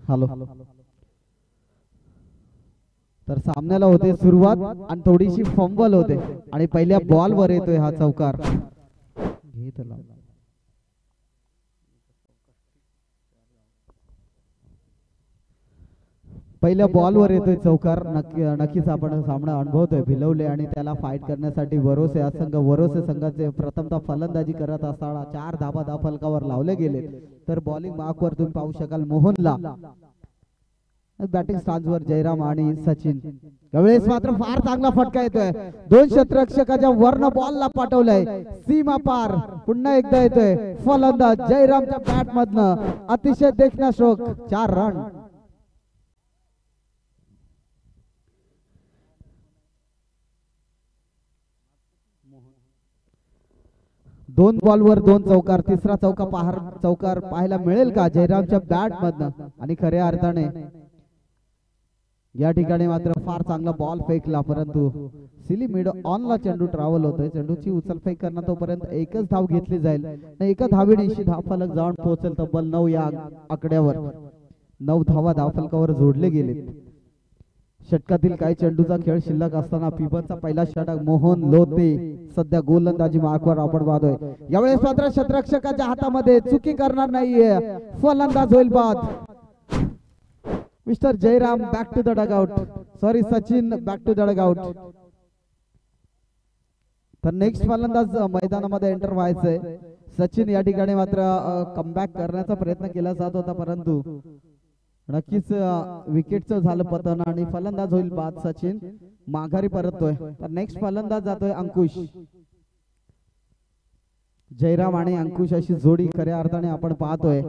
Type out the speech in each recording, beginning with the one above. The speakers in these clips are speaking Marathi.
हॅलो. तर सामन्याला होते सुरुवात आणि थोडीशी फंबल होते आणि पहिल्या बॉलवर येतोय हा चौकार. घे त्याला. पहिल्या बॉलवर येतोय चौकार. नक्कीच आपण सामना अनुभवतोय. भिलवले आणि त्याला फाईट करण्यासाठी वरोसे हा संघ, वरोसे संघाचे प्रथमतः फलंदाजी करत असताना 4 धाबा फलकावर लावले गेले. तर बॉलिंग मार्कवर तुम्ही पाहू शकाल मोहनला. बॅटिंग स्टान्सवर जयराम आणि सचिन. यावेळेस मात्र फार चांगला फटका येतोय. 2 क्षेत्ररक्षकाच्या वरनं बॉलला पाठवलंय सीमा पार. पुन्हा एकदा येतोय फलंदाज जयरामच्या बॅट मधनं. अतिशय देखणा स्ट्रोक. 4 रन. 2 बॉलवर 2 चौकार. तिसरा चौकार पाहायला मिळेल का जयरामच्या बॅट मधनं. आणि खऱ्या अर्थाने या ठिकाणी मात्र फार चांगला बॉल फेकला, परंतु सिली मिड ऑनला चेंडू ट्रॅव्हल होतोय. चेंडूची उचल फेक करणं तोपर्यंत एकच धाव घेतली जाईल. एका धावेने 80 धावफलक जाऊन पोहोचेल तब्बल 9 या आकड्यावर. 9 धावा धावफलकावर जोडले गेले. षटकातील काही चेंडूचा खेळ शिल्लक असताना पिबनचा पहिला षटक मोहन लोते सध्या गोलंदाजी मार्कवर आपण पाहतोय. यावेळेस मात्र क्षेत्ररक्षकाच्या हातामध्ये चुकी करणार नाहीये. फलंदाज होईल बाद. Mister Jayram back to the dugout. Sorry Sachin back to the dugout. तर नेक्स्ट फलंदाज मैदानामध्ये एंटर व्हायचंय. सचिन या ठिकाणी मात्र कमबॅक करण्याचा प्रयत्न केला जात होता, परंतु नक्कीच विकेटचं झालं पतन आणि फलंदाज होईल बाद. सचिन माघारी परततोय. तर नेक्स्ट फलंदाज जातोय अंकुश. जयराम आणि अंकुश अशी जोडी खऱ्या अर्थाने आपण पाहतोय.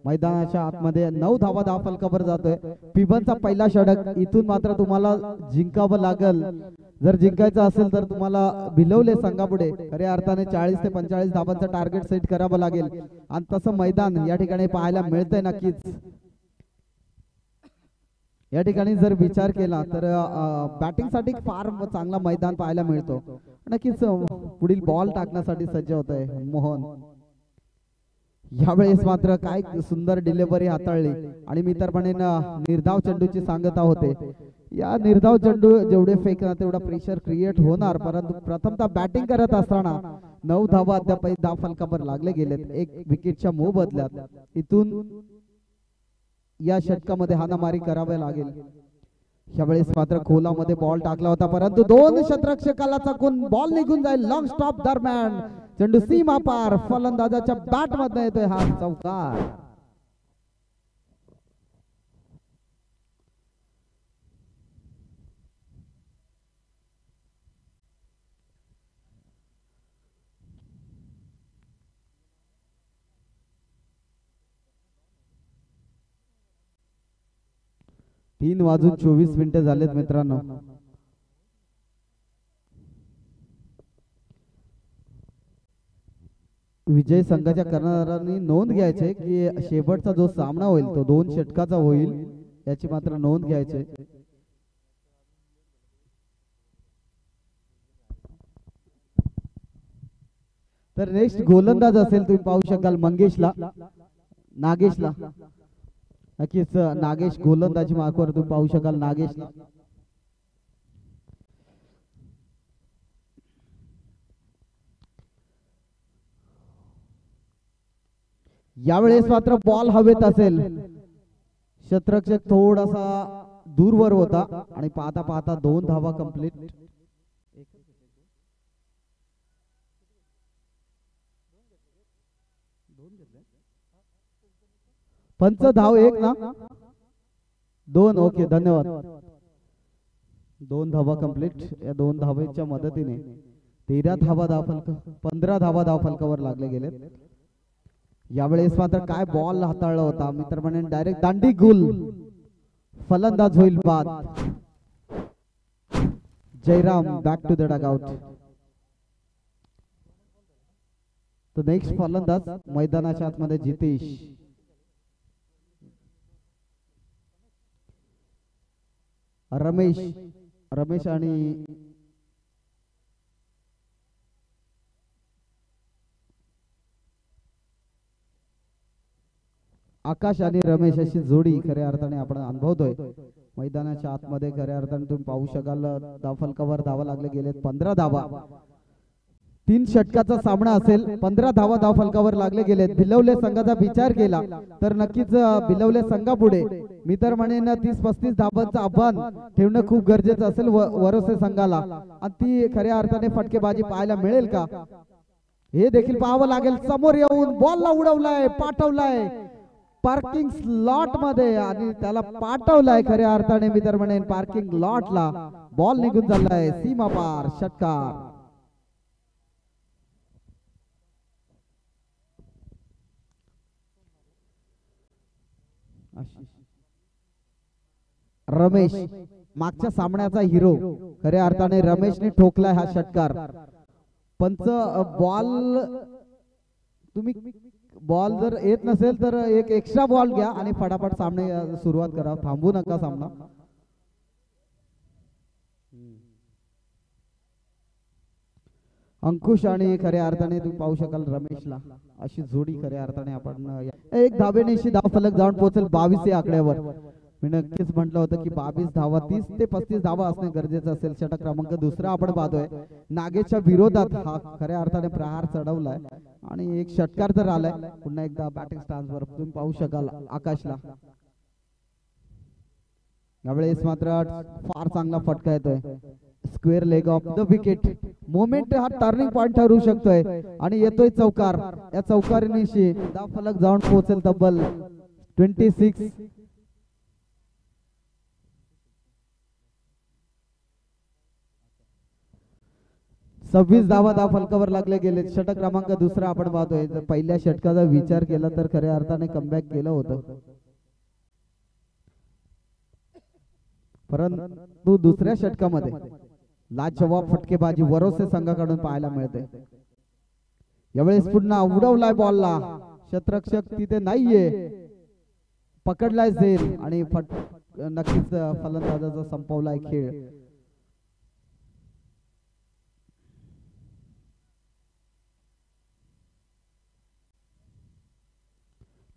मैदानाच्या आतमध्ये 9 धावा धावफलकावर जातोय. पिबनचा पहिला षटक. इथून मात्र तुम्हाला जिंकावं लागल. जर जिंकायचं असेल तर तुम्हाला भिलवले संघापुढे खऱ्या अर्थाने 40 ते 45 धावांचं टार्गेट सेट करावं लागेल. आणि तसं मैदान या ठिकाणी पाहायला मिळतंय. नक्कीच या ठिकाणी जर विचार केला तर बॅटिंग साठी फार चांगला मैदान पाहायला मिळतो. नक्कीच पुढील बॉल टाकण्यासाठी सज्ज होत आहे मोहन. यावेळेस मात्र काय सुंदर डिलिव्हरी हाताळली आणि मी तर म्हणेन निर्धाव चेंडूची सांगता होते. या निर्धाव चेंडू जेवढे फेकणार तेवढा प्रेशर क्रिएट होणार, परंतु प्रथमतः बॅटिंग करत असताना 9 धावा अद्याप धावफलकावर लागले गेलेत. एक विकेटच्या मोबदल्यात इथून या षटकामध्ये हाणामारी करावी लागेल. यावेळेस मात्र खोलामध्ये बॉल टाकला होता, परंतु 2 क्षेत्ररक्षकाला चकून बॉल निघून जाईल. लॉंग स्टॉप दरम्यान चेंडू सीमा पार. फलंदाजाच्या बॅट मध्ये येतोय हा चौकार. तीन वाजून 24 मिनिटे झालेत मित्रांनो. विजय संघाच्या कर्णधारांनी नोंद घ्यायचे की शेवटचा जो सामना होईल तो 2 षटकाचा होईल, याची मात्र नोंद घ्यायचे. तर नेक्स्ट गोलंदाज असेल तुम्ही पाहू शकाल मंगेशला, नागेशला. नक्कीच नागेश गोलंदाजी मार्कवर तुम्ही पाहू शकाल नागेशला. यावेळेस मात्र बॉल हवेत असेल. क्षेत्ररक्षक थोडासा दूरवर होता आणि पाहता पाहता 2 धावा कंप्लीट. पंच धाव 1 ना 2. ओके धन्यवाद. 2 धावा कंप्लीट. या 2 धावेच्या मदतीने 13 धावा धावफलक 15 धावा धावफलकावर लागले गेले. यावेळेस मात्र काय बॉल हाताळला होता मी तर म्हणेन डायरेक्ट दांडी गुल. फलंदाज होईल बाद. Jayram back to the dugout. तो नेक्स्ट फलंदाज मैदानाच्या आतमध्ये जितेश. रमेश आणि आकाश आणि रमेश अशी जोडी खऱ्या अर्थाने आपण अनुभवतोय मैदानाच्या आतमध्ये. खऱ्या अर्थाने तुम्ही पाहू शकाल धावफलकावर धावा लागले गेलेत 15 धावा. 3 षटकाचा सामना असेल. 15 धावा धावफलकावर लागले गेलेत. भिलवले संघाचा विचार केला तर नक्कीच भिलवले संघापुढे मी तर म्हणेन 30-35 धावांचं आव्हान ठेवणं खूप गरजेचं असेल वरोसे संघाला. आणि ती खऱ्या अर्थाने फटकेबाजी पाहायला मिळेल का हे देखील पाहावं लागेल. समोर येऊन बॉलला उडवलाय, पाठवलाय पार्किंग स्लॉट मध्ये आणि त्याला पाठवलाय खऱ्या अर्थाने मी तर म्हणेन पार्किंग लॉटला. बॉल निघून चाललाय सीमा पार. षटकार. रमेश मागच्या सामन्याचा हिरो खऱ्या अर्थाने रमेशने ठोकलाय हा षटकार. पंच बॉल तुम्ही बॉल जर येत नसेल तर एक एक्स्ट्रा बॉल घ्या आणि फटाफट सामने सुरुवात करा. थांबू नका सामना. अंकुश आणि खऱ्या अर्थाने तुम्ही पाहू शकाल रमेशला अशी जोडी खऱ्या अर्थाने आपण एक धावेनेशी धाव फलक जाऊन पोहोचेल 22 या आकड्यावर. मी नक्कीच म्हटलं होतं की 22 धावा 30 ते 35 धावा असणे गरजेचं असेल. षटक क्रमांक दुसरा आपण पाहतोय नागेशच्या विरोधात हा खऱ्या अर्थाने प्रहार चढवलाय आणि एक षटकार तर आलाय. पुन्हा एकदा बॅटिंग स्टान्सवर तुम्ही पाहू शकाल आकाशला. यावेळेस मात्र फार चांगला फटका येतोय. Square leg of the wicket. Moment हा टर्निंग पॉइंट ठरू शकतोय आणि येतोय चौकार. या चौकारीनिशी धाव फलक जाऊन पोहोचेल तब्बल 26. 26 धावा धाव फलकावर लागले गेले. षटक क्रमांक दुसरा आपण पाहतोय. जर पहिल्या षटकाचा विचार केला तर खऱ्या अर्थाने कमबॅक केलं होतं परंतु दुसऱ्या षटकामध्ये लाजवाब फटकेबाजी वरोसे संघाकडून पाहायला मिळते. यावेळेस पुन्हा उडवलाय बॉलला. क्षेत्ररक्षक तिथे नाहीये. पकडलाय झेल आणि नक्कीच फलंदाजाचा संपवलाय खेळ.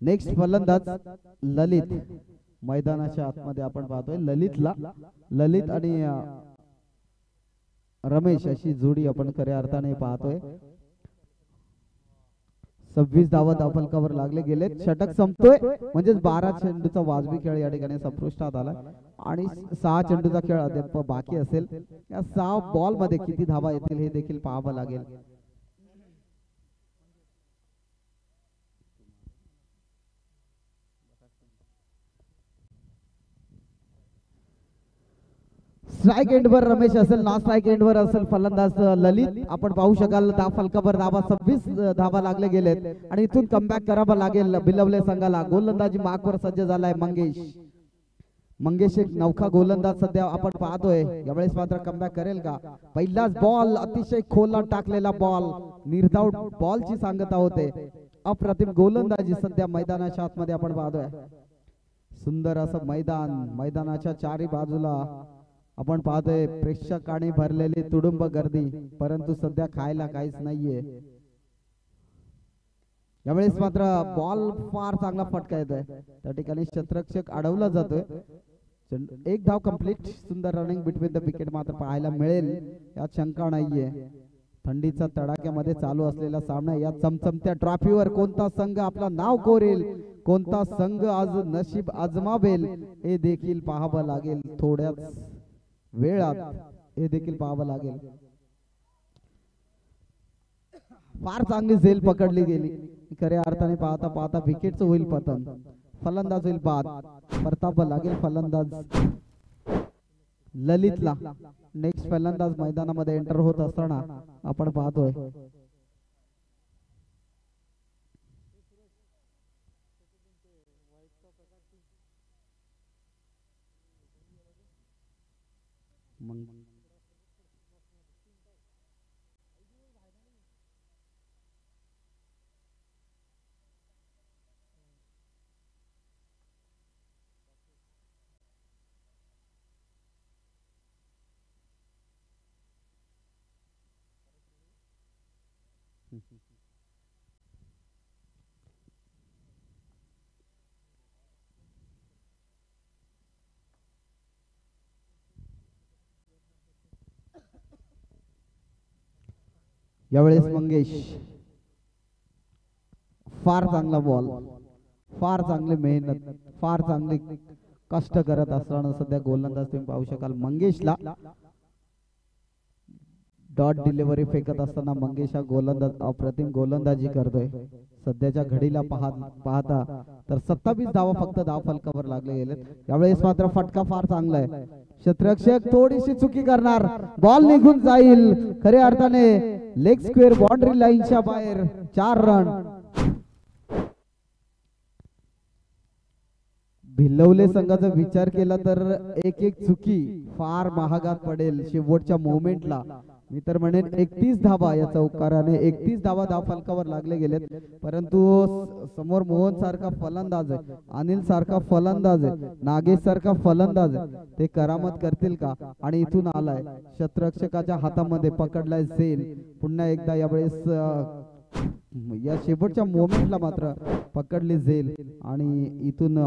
नेक्स्ट फलंदाज ललित. मैदानाच्या आतमध्ये आपण पाहतोय ललित आणि रमेश अशी जोडी आपण खऱ्या अर्थाने पाहतोय. 26 धावा धावफलकावर लागले गेलेत. षटक संपतोय म्हणजे 12 चेंडूचा वाजवी खेळ या ठिकाणी संपुष्टात आला आणि 6 चेंडूचा खेळ अद्याप बाकी असेल. या 6 बॉल मध्ये किती धावा येतील हे देखील पाहावं लागेल. स्ट्राइक एंडवर रमेश असेल, नॉन स्ट्राइक एंडवर असेल फलंदाज ललित. आपण पाहू शकाल धाव फलकावर धावा 26 धावा लागले गेलेत आणि इथून कमबॅक करावा लागेल भिलवले संघाला. गोलंदाजी मार्कवर सज्ज झालाय मंगेश एक नौका गोलंदाज सध्या आपण पाहतोय. यावेळेस मात्र कमबॅक करेल का. पहिलाच बॉल अतिशय खोलला टाकलेला बॉल. निर्धाव बॉलची सांगता होते. अप्रतिम गोलंदाजी सध्या मैदानाच्या आतमध्ये आपण पाहतोय. सुंदर असं मैदानाच्या चारी बाजूला आपण पाहतोय प्रेक्षकांनी भरलेली तुडुंब गर्दी, परंतु सध्या खायला काहीच नाहीये. यावेळेस मात्र बॉल फार चांगला फटका येतोय. त्या ठिकाणी क्षेत्ररक्षक अडवला जातोय. एक धाव कंप्लीट. सुंदर रनिंग बिटवीन द विकेट मात्र पाहायला मिळेल यात शंका नाहीये. थंडीचा तडाख्यामध्ये चालू असलेला सामना. या चमचमत्या ट्रॉफीवर कोणता संघ आपला नाव कोरेल, कोणता संघ आज नशीब आजमावेल हे देखील पाहावं लागेल. थोड्याच वेळात हे देखील पाहावं लागेल. फार चांगली झेल पकडली गेली. खऱ्या अर्थाने पाहता पाहता विकेटचं होईल पतन. फलंदाज होईल बाद. परतावा लागेल फलंदाज ललितला. नेक्स्ट फलंदाज मैदानामध्ये एंटर होत असताना आपण पाहतोय. यावेळेस मंगेश फार चांगला बॉल, फार चांगली मेहनत, फार चांगली कष्ट करत असताना सध्या गोलंदाज तुम्ही पाहू शकाल मंगेशला डॉट डिलिव्हरी फेकत असताना मंगेश हा गोलंदाज अप्रतिम गोलंदाजी करतोय. सध्याच्या घडीला पाहता तर 27 धावा फक्त धाव फलकावर लागले गेले. यावेळेस मात्र फटका फार चांगला आहे. क्षेत्ररक्षक थोडीशी चुकी करणार, बॉल निघून जाईल. खऱ्या अर्थाने लेग स्क्वेअर बाउंड्री लाईनच्या बाहेर 4 रन. भिलवले संघाचा विचार केला तर एक चुकी फार महागात पडेल शेवटच्या मोमेंटला. मी तर म्हणेन 31 धावा या चौकाराने 31 धावा धाव फलकावर लागले गेलेत. परंतु समोर मोहन सारखा फलंदाज आहे, अनिल सारखा फलंदाज आहे, नागेश सारखा फलंदाज आहे. ते करामत करतील का? आणि इथून आलाय क्षेत्ररक्षकाच्या हातामध्ये पकडलाय झेल. पुन्हा एकदा यावेळेस या शेवटच्या मोमेंटला मात्र पकडली झेल आणि इथून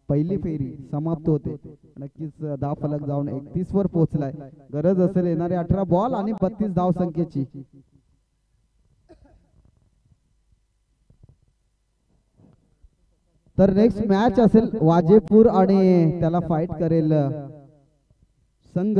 पहिली फेरी समाप्त होते. नक्कीच धाव फलक जाऊन 31 वर पोहोचलाय. गरज असेल येणारे 18 बॉल आणि 32 धाव संख्येची. तर नेक्स्ट मॅच असेल वाजेपूर आणि त्याला फाईट करेल संघ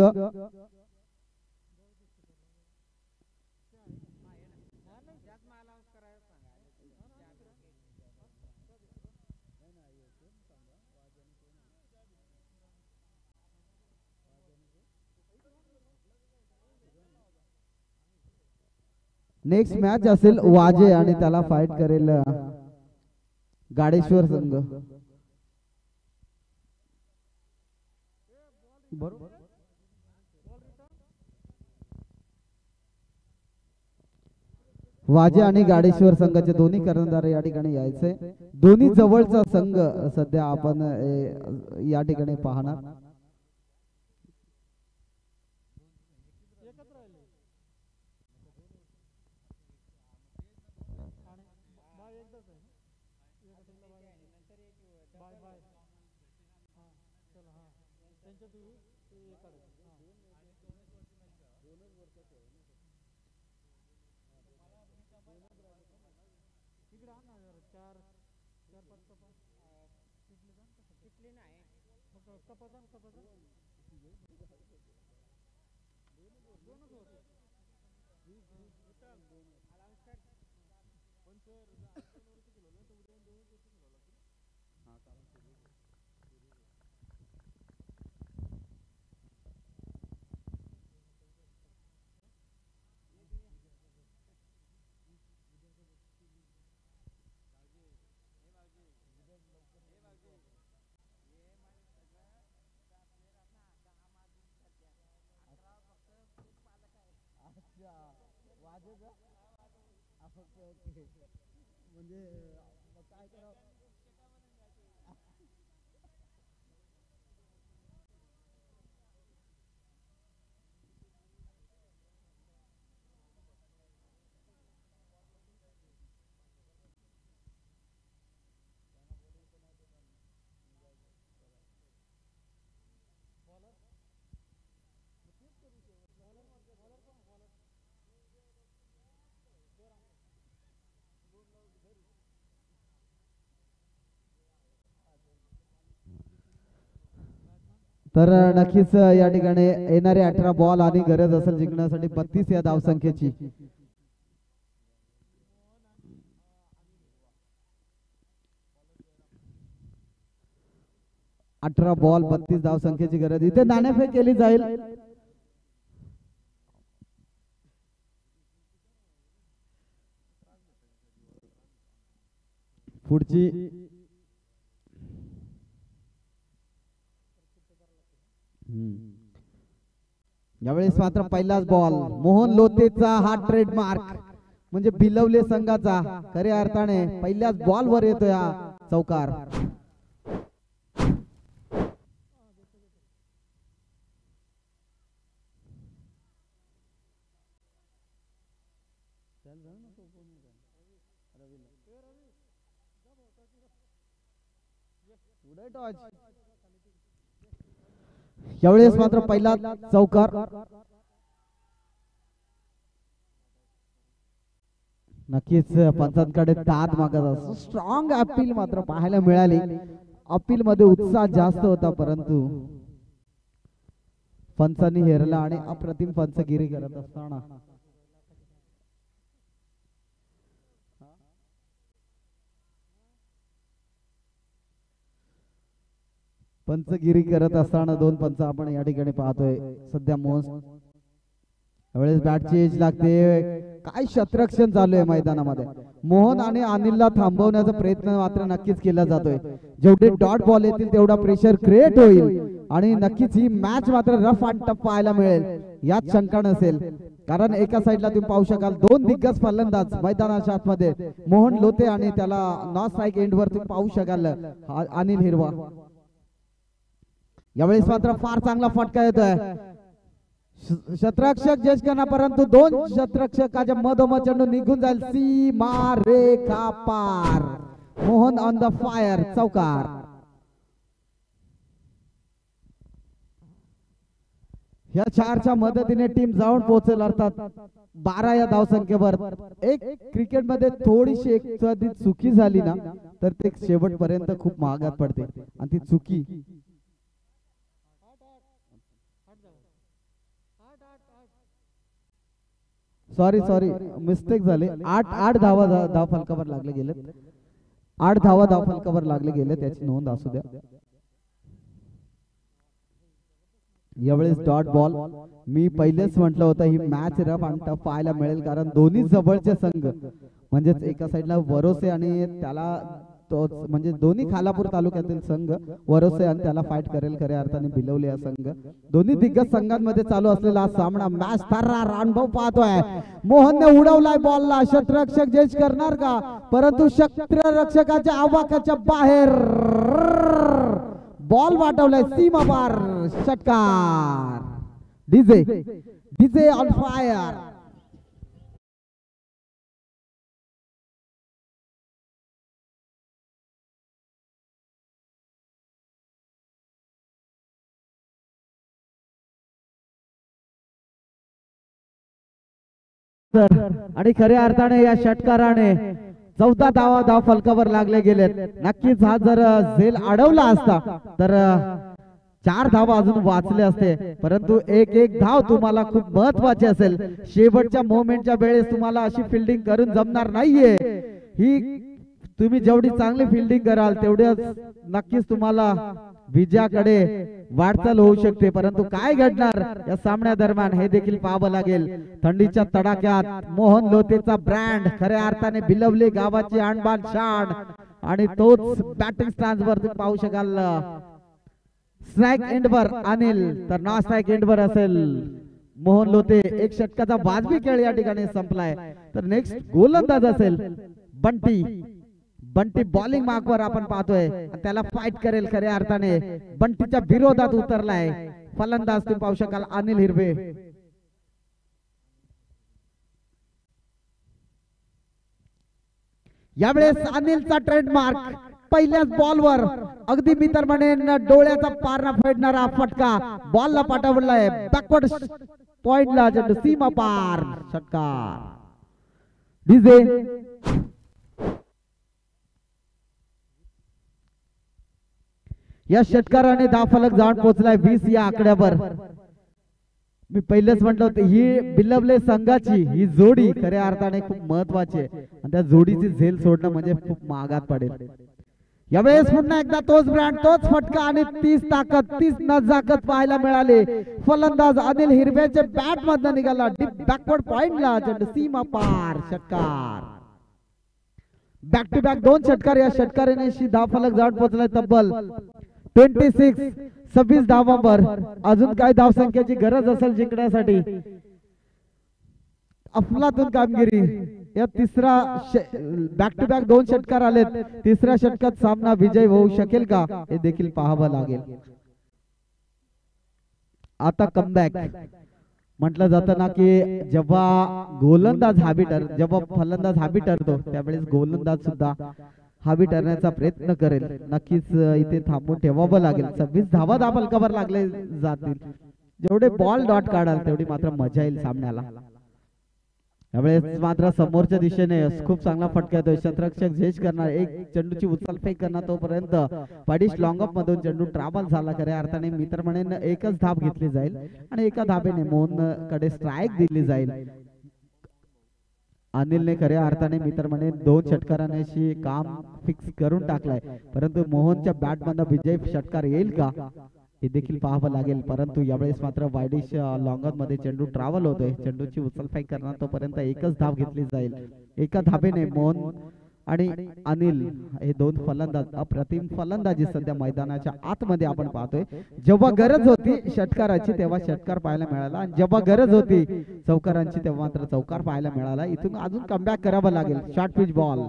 नेक्स्ट मॅच असेल वाजे आणि त्याला फाईट करेल गाडेश्वर संघ. वाजे आणि गाडेश्वर संघाचे दोन्ही कर्णधार या ठिकाणी यायचे. दोन्ही जवळचा संघ सध्या आपण या ठिकाणी पाहणार. म्हणजे काय करावं. तर नक्कीच या ठिकाणी येणारे 18 बॉल आणि गरज असेल जिंकण्यासाठी 32 या धाव संख्येची. अठरा बॉल 32 धाव संख्येची गरज. इथे नाणेफेक केली जाईल. पुढची यावेळेस मात्र पहिलाच बॉल मोहन लोतेचा हा ट्रेडमार्क म्हणजे भिलवले संघाचा खऱ्या अर्थाने पहिल्याच बॉल वर येतोय हा चौकार. यावेळेस मात्र पहिला चौकार. नक्कीच पंचांकडे दाद मागत असतो. स्ट्रॉंग अपील मात्र पाहायला मिळाली. अपील मध्ये उत्साह जास्त होता परंतु पंचांनी हेरला आणि अप्रतिम पंचगिरी करत असताना पंचगिरी करत असताना दोन पंच आपण या ठिकाणी पाहतोय. सध्या यावेळेस बॅटची एज लागते. काय शतरक्षण चालू आहे मैदानामध्ये. मोहन आणि अनिलला थांबवण्याचा प्रयत्न मात्र नक्कीच केला जातोय. जेवढे डॉट बॉल येतील तेवढा प्रेशर क्रिएट होईल आणि नक्कीच ही मॅच मात्र रफ आणि टफ पाहायला मिळेल यात शंका नसेल. कारण एका साईडला तुम्ही पाहू शकाल दोन दिग्गज फलंदाज मैदानाच्या आतमध्ये मोहन लोते आणि त्याला नॉन स्ट्राईक एंडवर तुम्ही पाहू शकाल अनिल हिरवा. यावेळेस मात्र फार चांगला फटका येतोय. शतरक्षक जज करणार परंतु दोन शतरक्षकाच्या मधोमध चेंडू निघून जाईल. सीमा रेखा पार. Mohan on the fire. चौकार. या चारच्या मदतीने टीम जाऊन पोहोचेल अर्थात 12 या धावसंख्येवर. एक क्रिकेटमध्ये थोडीशी एक चुकी झाली ना तर ते शेवटपर्यंत खूप महागात पडते आणि ती चुकी सॉरी मिस्टेक झाली. 8 धावा धाव फलकावर लागले गेले. 8 धावा धाव फलकावर लागले गेले त्याची नोंद असू द्या. यावेळेस डॉट बॉल. मी पहिलेच म्हटलं होतं ही मॅच रफ आणि टफ पाहायला मिळेल कारण दोन्ही जवळचे संघ म्हणजेच एका साईडला वरोसे आणि त्याला तोच म्हणजे दोन्ही खालापूर तालुक्यातील संघ वरोसे आणि त्याला फाईट करेल खऱ्या अर्थाने भिलवले हा संघ. दोन्ही दिग्गज संघांमध्ये चालू असलेला हा सामना मॅच थर्रार अनुभव पाहतोय. मोहनने उडवलाय बॉलला. शतरक्षक जज करणार का परंतु शतरक्षकाच्या आवाकाच्या बाहेर बॉल वाटवलाय. सीमा पार. षटकार. DJ on fire. आणि खऱ्या अर्थाने या षटकाराने 14 धाव फलकावर लागले गेलेत. नक्कीच हा जर झेल अडवला असता तर 4 धावा अजून वाचले असते परंतु एक धाव तुम्हाला खूप महत्वाची असेल. शेवटच्या मोमेंटच्या वेळेस तुम्हाला अशी फिल्डिंग करून जमणार नाहीये. ही तुम्ही जेवढी चांगली फिल्डिंग कराल तेवढ्याच नक्कीच तुम्हाला विजयाकडे वाटचाल होऊ शकते. परंतु काय घडणार या सामन्या दरम्यान हे देखील पाहावं लागेल. थंडीच्या तडाख्यात मोहन लोतेचा ब्रँड खऱ्या अर्थाने भिलवले गावाची आणबाण शान आणि तोच बॅटिंग स्टॅन्सवर तुम्ही पाहू शकाल. स्ट्राईक एंडवर अनिल तर नॉन स्ट्राईक एंडवर असेल मोहन लोते. एक षटकाचा वाजवी खेळ या ठिकाणी संपलाय. तर नेक्स्ट गोलंदाज असेल बंटी. बंटी बॉलिंग मार्कवर आपण पाहतोय त्याला फाईट करेल खऱ्या अर्थाने. बंटीच्या विरोधात उतरलाय फलंदाज तुम्ही पाहू शकाल अनिल हिरवे. यावेळेस अनिलचा ट्रेडमार्क पहिल्याच बॉलवर अगदी मी तर म्हणेन डोळ्याचा पारणा फेडणारा फटका बॉलला पाठवलाय. बॅकवर्ड पॉइंटला चेंडू सीमा पार. षटकार. डीजे. या षटकाराने धावफलक जाऊन पोहोचलाय 20 या आकड्यावर. मी पहिलेच म्हटलं होतं ही बिलवले संघाची ही जोडी खऱ्या अर्थाने खूप महत्वाची आहे आणि त्या जोडीची झेल सोडणं म्हणजे खूप महागात पडेल. यावेळेस पुन्हा एकदा तोच ब्रँड तोच फटका आणि 30 ताकद 30 नजाकत पाहायला मिळाले. फलंदाज अनिल हिरव्याचे बॅट मधनं निघाला. डीप बॅकवर्ड पॉइंटला चेंडू सीमा पार. षटकार. बॅक टू बॅक 2 षटकार. या षटकाराने धावफलक जाऊन पोहोचलाय तब्बल 26 धावांवर. अजून काय धावसंख्येची गरज असेल जिंकण्यासाठी. अफलातून कामगिरी. या तिसरा बॅक टू बॅक 2 षटकार आलेत. तिसऱ्या षटकात सामना विजय होऊ शकेल का हे देखील पाहावं लागेल. आता कमबॅक म्हटलं जातं ना की जेव्हा गोलंदाज हावी जेव्हा फलंदाज हावी ठरतो त्यावेळेस गोलंदाज सुद्धा हावी ठरण्याचा प्रयत्न करेल. नक्कीच इथे थांबून ठेवावं लागेल. 26 धावा फलकावर लागले जातील. जेवढे बॉल डॉट काढाल तेवढी मात्र मजा येईल सामन्याला. यावेळेस मात्र समोरच्या दिशेने खूप चांगला फटका येतोय. क्षेत्ररक्षक झेज करणार, एक चेंडूची उचलफेक करणार, तोपर्यंत पाडिश लॉंग ऑफ मधून चेंडू ट्रॅव्हल झाला. खऱ्या अर्थाने मी तर म्हणेन एकच धाब घेतली जाईल आणि एका धाबेने मोहन कडे स्ट्राईक दिली जाईल. अनिलने खऱ्या अर्थाने मी तर म्हणेन 2 षटकारांशी काम फिक्स करून टाकलाय, परंतु मोहनच्या बॅट मधून विजय षटकार येईल का हे देखील पाहावं लागेल. परंतु यावेळेस मात्र वायडिश लॉंगॉन मध्ये चेंडू ट्रॅव्हल होतोय. चेंडूची उचलफेक करणार, तोपर्यंत एकच धाव घेतली जाईल. एका धाबेने मोहन आणि अनिल हे 2 फलंदाज, अप्रतिम फलंदाजी सध्या मैदानाच्या आतमध्ये आपण पाहतोय. जेव्हा गरज होती षटकाराची तेव्हा षटकार पाहायला मिळाला, आणि जेव्हा गरज होती चौकारांची तेव्हा मात्र चौकार पाहायला मिळाला. इथून अजून कमबॅक करावं लागेल. शॉर्ट पिच बॉल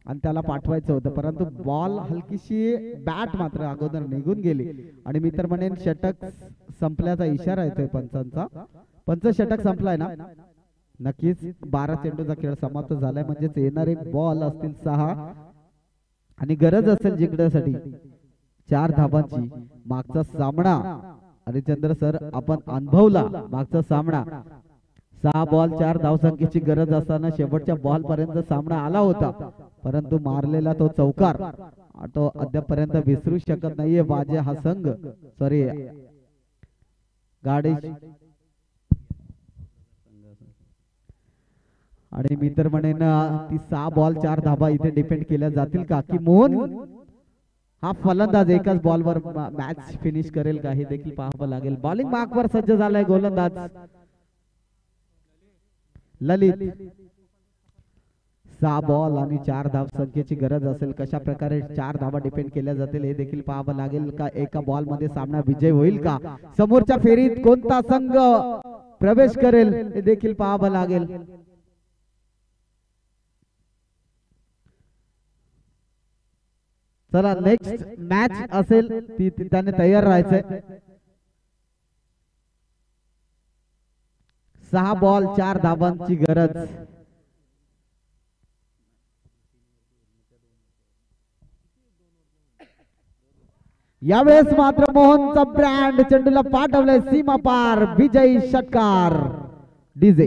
आणि त्याला पाठवायचं होतं, परंतु बॉल हलकीशी बॅट मात्र अगोदर निघून गेली आणि मी तर म्हणेन षटक संपल्याचा इशारा येतोय पंचांचा. पंच षटक संपलाय ना? नक्कीच 12 चेंडूचा खेळ समाप्त झालाय, म्हणजेच येणारे बॉल असतील 6 आणि गरज असेल जिंकण्यासाठी 4 धाबांची. मागचा सामना हरिचंद्र सर आपण अनुभवला. मागचा सामना 6 बॉल 4 धावसंख्येची गरज असताना शेवटच्या बॉल पर्यंत सामना आला होता, परंतु मारलेला तो चौकार तो अद्यापर्यंत विसरू शकत नाहीये बाजे हा संघ. सॉरी गाडी आणि मी तर म्हणेन ती 6 बॉल 4 धाबा इथे डिपेंड केल्या जातील का, की मोहन हा फलंदाज एकाच बॉलवर मॅच फिनिश करेल का हे देखील पाहावं लागेल. बॉलिंग मार्कवर सज्ज झालाय गोलंदाज ललित. 6 बॉल आणि 4 धाव संख्येची गरज असेल, कशा प्रकारे 4 धावा डिपेंड केल्या जातील हे देखील पाहावं लागेल. का एका बॉल मध्ये सामना विजय होईल का, समोरच्या फेरीत कोणता संघ प्रवेश करेल हे देखील पाहावं लागेल. चला नेक्स्ट मॅच असेल ती त्याने तयार राहायचंय. 6 बॉल 4 धावांची गरज. यावेळेस मात्र मोहनचा ब्रँड चेंडूला पाठवलंय सीमा पार. विजयी षटकार डीजे.